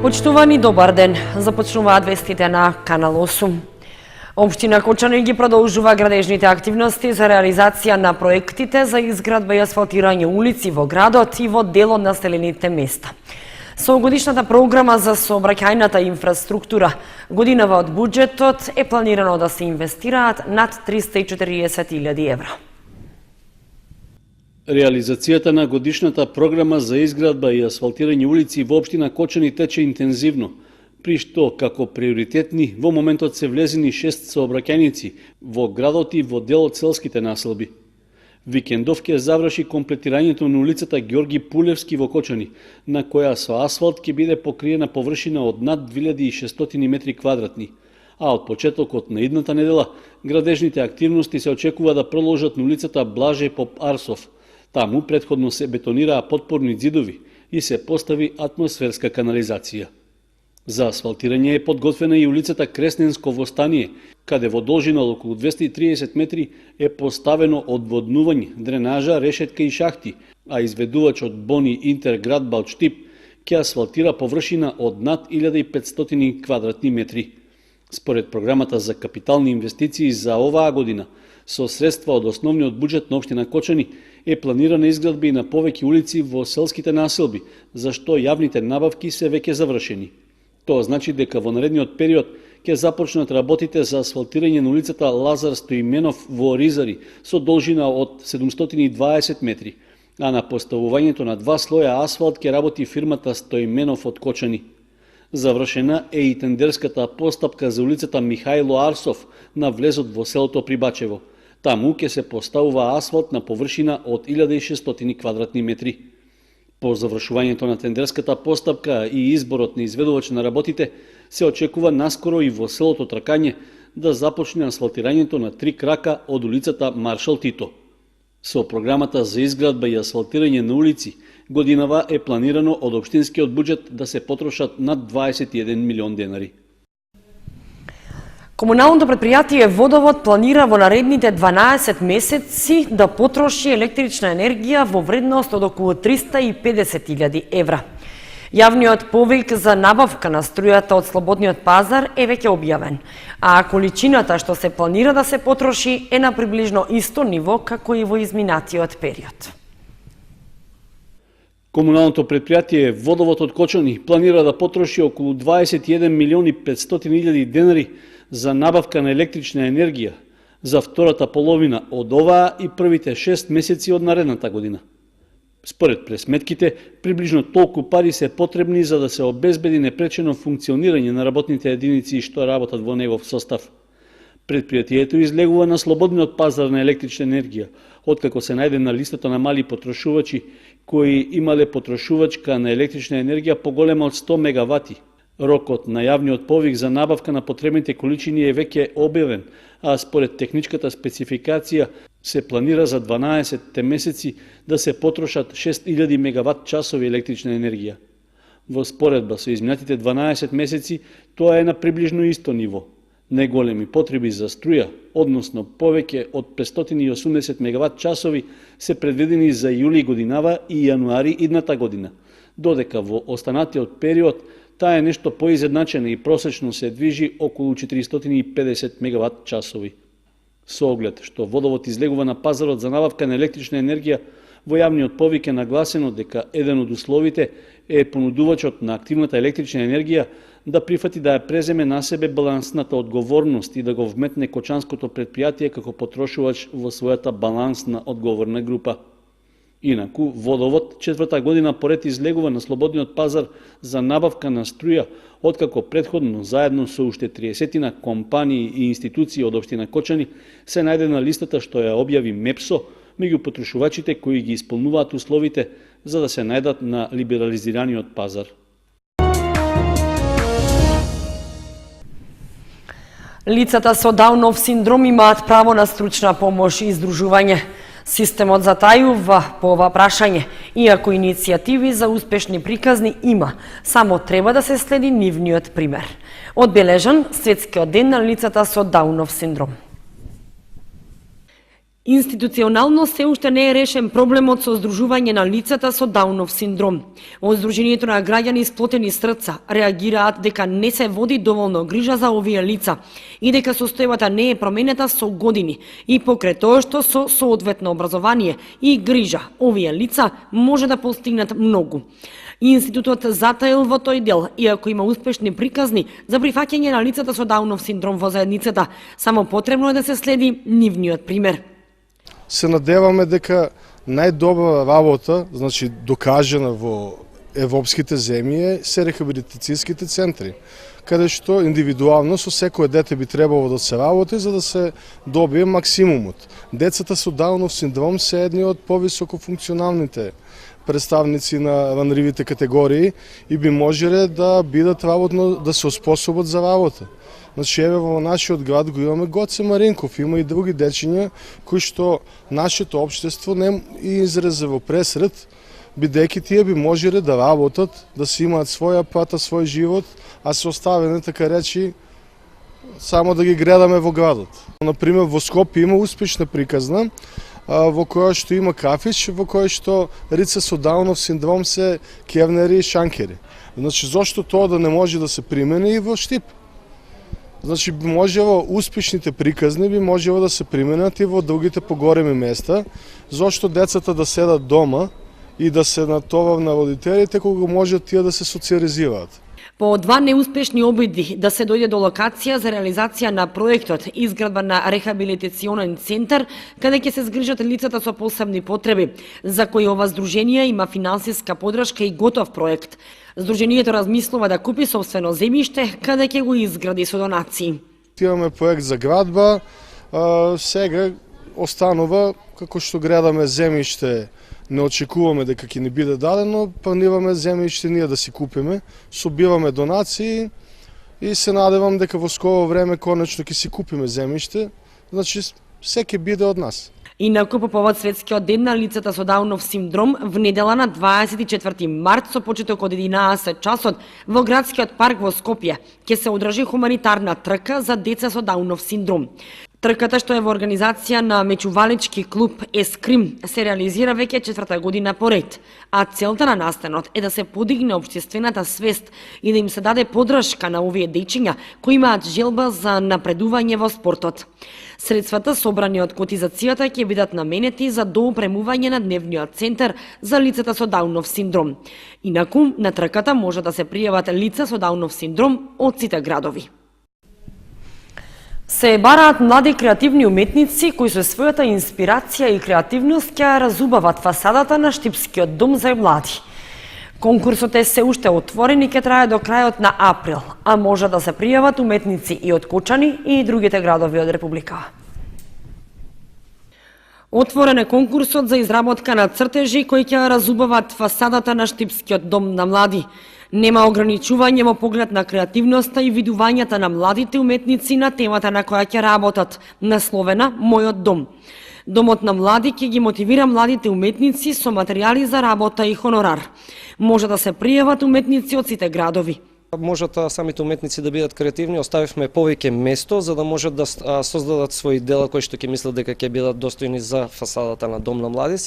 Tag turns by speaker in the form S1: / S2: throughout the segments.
S1: Почитувани, добар ден. Започнуваат вестите на Канал 8. Општина Кочани ги продолжува градежните активности за реализација на проектите за изградба и асфалтирање улици во градот и во дел од населените места. Со годишната програма за сообраќајната инфраструктура, годинава од буџетот е планирано да се инвестираат над 340.000 евра.
S2: Реализацијата на годишната програма за изградба и асфалтирање улици во општина Кочани тече интензивно, при што како приоритетни во моментот се влезени 6 сообраќајници во градот и во дел од селските населби. Викендов ќе заврши комплетирањето на улицата Георги Пулевски во Кочани, на која со асфалт ќе биде покриена површина од над 2600 метри квадратни. А од почетокот на идната недела, градежните активности се очекува да продолжат на улицата Блаже Поп Арсов. Таму претходно се бетонираа потпорни ѕидови и се постави атмосферска канализација. За асфалтирање е подготвена и улицата Кресненско во Стание, каде во должина од околу 230 метри е поставено одводнување, дренажа, решетка и шахти, а изведувачот Бони Интерград Балчтип ќе асфалтира површина од над 1500 квадратни метри. Според програмата за капитални инвестиции за оваа година, со средства од основниот буџет на општина Кочани е планирана изградба и на повеќе улици во селските населби, за што јавните набавки се веќе завршени. Тоа значи дека во наредниот период ќе започнат работите за асфалтирање на улицата Лазар Стоименов во Ризари со должина од 720 метри, а на поставувањето на 2 слоја асфалт ќе работи фирмата Стоименов од Кочани. Завршена е и тендерската постапка за улицата Михајло Арсов на влезот во селото Прибачево. Таму ќе се поставува асфалт на површина од 1600 квадратни метри. По завршувањето на тендерската постапка и изборот на изведувач на работите, се очекува наскоро и во селото Тракање да започне асфалтирањето на 3 крака од улицата Маршал Тито. Со програмата за изградба и асфалтирање на улици, годинава е планирано од општинскиот буџет да се потрошат над 21 милион денари.
S1: Комуналното предпријатие Водовод планира во наредните 12 месеци да потроши електрична енергија во вредност од околу 350.000 евра. Јавниот повик за набавка на струјата од слободниот пазар е веќе објавен, а количината што се планира да се потроши е на приближно исто ниво како и во изминатиот период.
S2: Комуналното предпријатие Водовод од Кочани планира да потроши околу 21 милиони 500.000 денари за набавка на електрична енергија за втората половина од оваа и првите 6 месеци од наредната година. Според пресметките, приближно толку пари се потребни за да се обезбеди непречено функционирање на работните единици што работат во негов состав. Предпријатието излегува на слободниот пазар на електрична енергија, откако се најде на листата на мали потрошувачи кои имале потрошувачка на електрична енергија поголема од 100 мегавати. Рокот на јавниот повик за набавка на потребните количини е веќе објавен, а според техничката спецификација се планира за 12 месеци да се потрошат 6000 мегават часови електрична енергија. Во споредба со изминатите 12 месеци, тоа е на приближно исто ниво. Неголеми потреби за струја, односно повеќе од 580 мегават часови, се предвидени за јули годинава и јануари идната година, додека во останатиот период таа е нешто поизедначена и просечно се движи околу 450 мегават часови. Со оглед што Водовод излегува на пазарот за набавка на електрична енергија, во јавниот повик е нагласено дека еден од условите е понудувачот на активната електрична енергија да прифати да ја преземе на себе балансната одговорност и да го вметне Кочанското предпријатие како потрошувач во својата балансна одговорна група. Инаку, Водовод четврта година поред излегува на слободниот пазар за набавка на струја, откако претходно заедно со уште 30 компании и институции од општина Кочани се најде на листата што ја објави МЕПСО меѓу потрошувачите кои ги исполнуваат условите за да се најдат на либерализираниот пазар.
S1: Лицата со Даунов синдром имаат право на стручна помош и издружување. Системот затајува по ова прашање, иако иницијативи за успешни приказни има, само треба да се следи нивниот пример. Одбележан Светскиот ден на лицата со Даунов синдром. Институционално се уште не е решен проблемот со здружување на лицата со Даунов синдром. Од Сдруженијето на граѓани сплотени срца реагираат дека не се води доволно грижа за овие лица и дека состојбата не е променета со години и покрај тоа што со соодветно образование и грижа овие лица може да постигнат многу. Институтот затаил во тој дел, иако има успешни приказни за прифаќање на лицата со Даунов синдром во заедницата, само потребно е да се следи нивниот пример.
S3: Се надеваме дека најдобра работа, значи докажена во европските земји, се рехабилитацијските центри, каде што индивидуално со секое дете би требало да се работи за да се добие максимумот. Децата со Даунов синдром се едни од повисоко функционалните представници на ранливите категории и би можеле да бидат работно, да се оспособат за работа. Значи, еве во нашиот град го имаме Гоце Маринков, има и други дечиња кои што нашето општество не изрезе во пресред, бидејќи тие би можеле да работат, да си имаат своја пата, свој живот, а се оставени, така речи, само да ги гледаме во градот. Например, во Скопје има успешна приказна, во која што има кафич, во кој што лица со Даунов синдром се кевнери и шанкери. Значи, зошто тоа да не може да се примени и во Штип? Значи, би можело успешните приказни би можело да се применат и во другите поголеми места, зошто децата да седат дома и да се натовар на родителите кога можат тие да се социализираат.
S1: По два неуспешни обиди да се дојде до локација за реализација на проектот изградба на рехабилитационен центар, каде ќе се згрижат лицата со посебни потреби, за кои ова здружение има финансиска подршка и готов проект. Здруженијето размислува да купи собствено земјиште, каде ќе го изгради со донации.
S3: Имаме проект за градба, сега останува како што гледаме земјиште. Не очекуваме дека ќе ни биде дадено, планираме земјиште ние да си купиме, собираме донации и се надевам дека во скоро време конечно ќе си купиме земјиште, значи се ќе биде од нас.
S1: Инаку, по повод Светскиот ден на лицата со Даунов синдром, в недела на 24 март со почеток од 11 часот во градскиот парк во Скопје ќе се одржи хуманитарна трка за деца со Даунов синдром. Трката, што е во организација на мечувалички клуб Ескрим, се реализира веќе 4-та година поред, а целта на настанот е да се подигне општествената свест и да им се даде подршка на овие дечиња кои имаат желба за напредување во спортот. Средствата собрани од котизацијата ќе бидат наменети за доопремување на дневниот центар за лицата со Даунов синдром. Инаку, на трката може да се пријават лица со Даунов синдром од сите градови. Се бараат млади креативни уметници кои со својата инспирација и креативност ќе разубават фасадата на Штипскиот дом за млади. Конкурсот е се уште отворен и ќе трае до крајот на април, а може да се пријават уметници и од Кочани и другите градови од Република. Отворен е конкурсот за изработка на цртежи кои ќе разубават фасадата на Штипскиот дом на млади. Нема ограничување во поглед на креативноста и видувањата на младите уметници на темата на која ќе работат, насловена Мојот дом. Домот на млади ќе ги мотивира младите уметници со материјали за работа и хонорар. Може да се пријават уметници од сите градови.
S4: Можат самите уметници да бидат креативни, оставивме повеќе место за да можат да создадат свои дела кои што ќе мислат дека ќе бидат достојни за фасадата на дом на млади.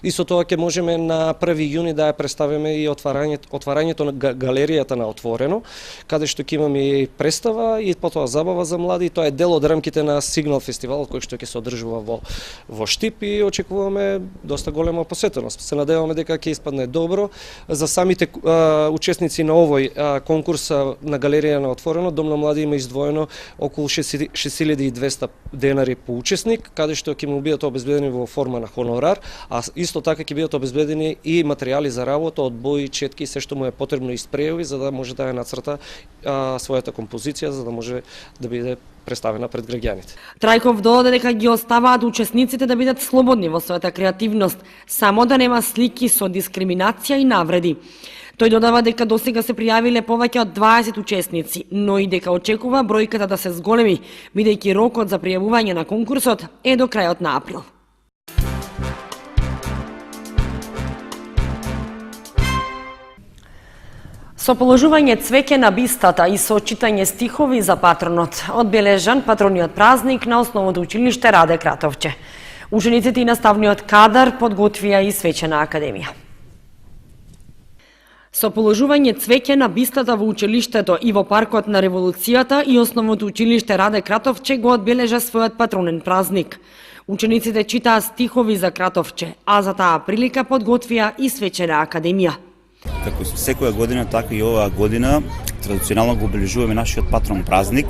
S4: И со тоа ќе можеме на 1 јуни да ја представиме и отварањето на галеријата на Отворено, каде што ќе имаме и представа и потоа забава за млади. Тоа е дел од рамките на Сигнал фестивалот кој што ќе се одржува во Штип и очекуваме доста голема посетеност. Се надеваме дека ќе испадне добро за самите учесници на овој конкурса на галерија на Отворено. Дом на млади има издвоено околу 6200 денари по учесник, каде што ќе му бидат обезбедени во форма на хонорар, а исто така ќе бидат обезбедени и материјали за работа од бои, четки и се што му е потребно и спрејови за да може да ја нацрта својата композиција, за да може да биде представена пред граѓаните.
S1: Трајков додаде дека ги оставаат учесниците да бидат слободни во својата креативност, само да нема слики со дискриминација и навреди. Тој додава дека досега се пријавиле повеќе од 20 учесници, но и дека очекува бројката да се зголеми, бидејќи рокот за пријавување на конкурсот е до крајот на април. Со положување цвеќе на бистата и со читање стихови за патронот, одбележан патрониот празник на Основното училиште Раде Кратовче. Учениците и наставниот кадар подготвија и свечена академија. Со положување цвеќе на бистата во училиштето и во паркот на Револуцијата и основното училиште Раде Кратовче го одбележа својот патронен празник. Учениците читаа стихови за Кратовче, а за таа прилика подготвија и свечена академија.
S5: Како секоја година, така и оваа година традиционално го обележуваме нашиот патрон празник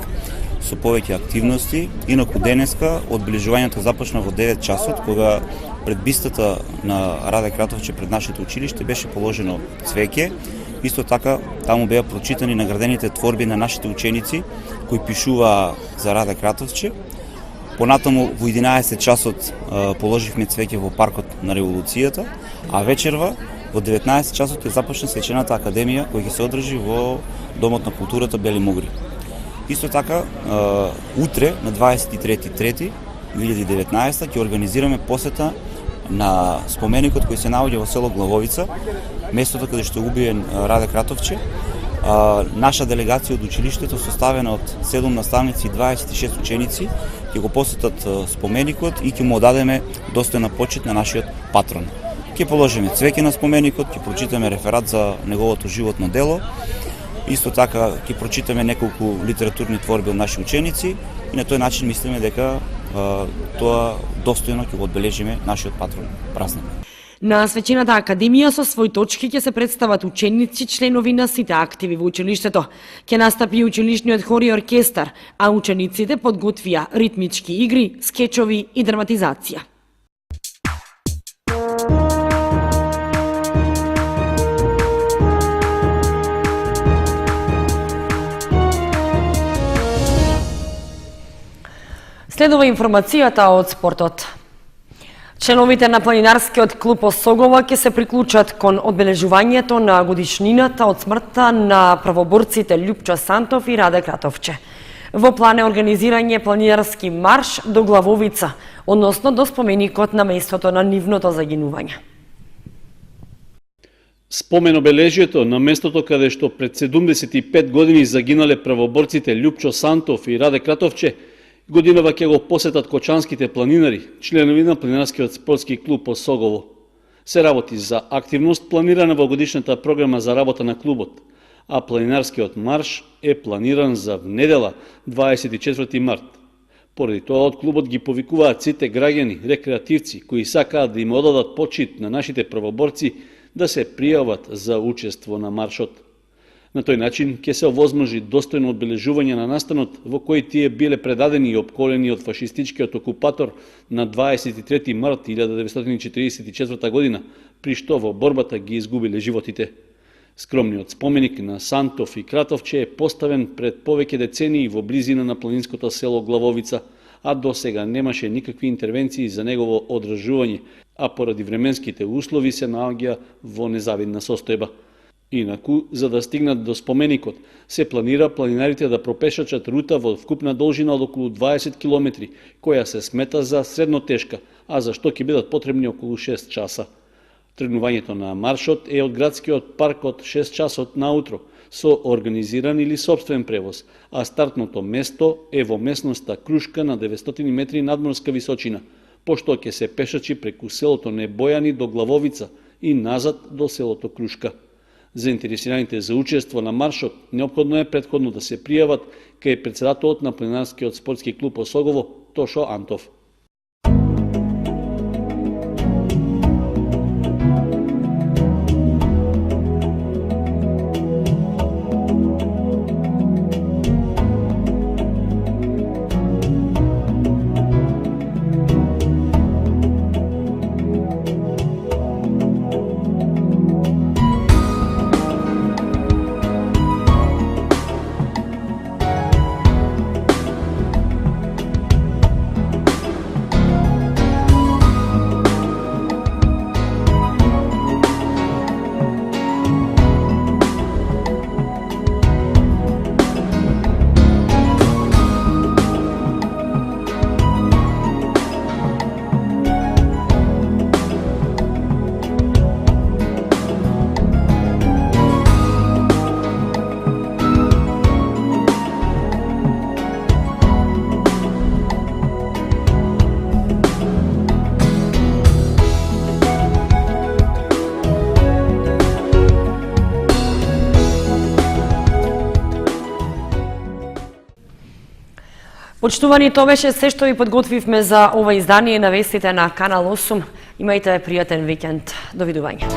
S5: со повеќе активности. Инаку денеска одбележувањето започна во 9 часот, кога пред бистата на Раде Кратовче пред нашето училиште беше положено цвеќе. Исто така таму беа прочитани наградените творби на нашите ученици кои пишуваа за Раде Кратовче. Понатаму во 11 часот положивме цвеќе во паркот на Револуцијата, а вечерва во 19 часот е започна свечената академија која ќе се одржи во Домот на културата Бели Могри. Исто така, утре на 23.3.2019 ќе организираме посета на споменикот кој се наоѓа во село Главовица, местото каде што е убиен Раде Кратовче. Наша делегација од училиштето, составена од 7 наставници и 26 ученици, ќе го посетат споменикот и ќе му одадеме достојна почит на нашиот патрон. Ќе положиме цвеќе на споменикот, ќе прочитаме реферат за неговото животно дело. Исто така ќе прочитаме неколку литературни творби од наши ученици и на тој начин мислиме дека тоа достојно ќе го одбележиме нашиот патрон празник.
S1: На свечената академија со своји точки ќе се представат ученици, членови на сите активи во училиштето. Ќе настапи и училишниот хор и оркестар, а учениците подготвија ритмички игри, скечови и драматизација. Следува информацијата од спортот. Членовите на планинарскиот клуб Осогово ќе се приклучат кон одбележувањето на годишнината од смртта на правоборците Љупчо Сантов и Раде Кратовче. Во план е организирање планинарски марш до Главовица, односно до споменикот на местото на нивното загинување.
S2: Спомен обележието на местото каде што пред 75 години загинале правоборците Љупчо Сантов и Раде Кратовче, годинава ќе го посетат кочанските планинари, членови на планинарскиот спортски клуб Осогово. Се работи за активност планирана во годишната програма за работа на клубот, а планинарскиот марш е планиран за внедела 24 март. Поради тоа од клубот ги повикуваат сите граѓани, рекреативци кои сакаат да им одадат почит на нашите правоборци да се пријават за учество на маршот. На тој начин ќе се овозможи достојно одбележување на настанот во кој тие биле предадени и обколени од фашистичкиот окупатор на 23 март 1944 година, при што во борбата ги изгубиле животите. Скромниот споменик на Сантов и Кратовче е поставен пред повеќе децении во близина на планинското село Главовица, а до сега немаше никакви интервенции за негово одржување, а поради временските услови се наоѓа во незавидна состојба. Инаку, за да стигнат до споменикот, се планира планинарите да пропешачат рута во вкупна должина од околу 20 км, која се смета за средно тешка, а за што ќе бидат потребни околу 6 часа. Тргнувањето на маршот е од градскиот парк од 6 часот наутро, со организиран или собствен превоз, а стартното место е во местноста Крушка на 900 метри надморска височина, пошто ќе се пешачи преку селото Небојани до Главовица и назад до селото Крушка. Заинтересираните за учество на маршот неопходно е претходно да се пријават кај председателот на планинарскиот спортски клуб Осогово Тошо Антов.
S1: Почитувани, тоа беше се што ви подготвивме за ова издание на вестите на Канал 8. Имајте пријатен викенд. Довидување.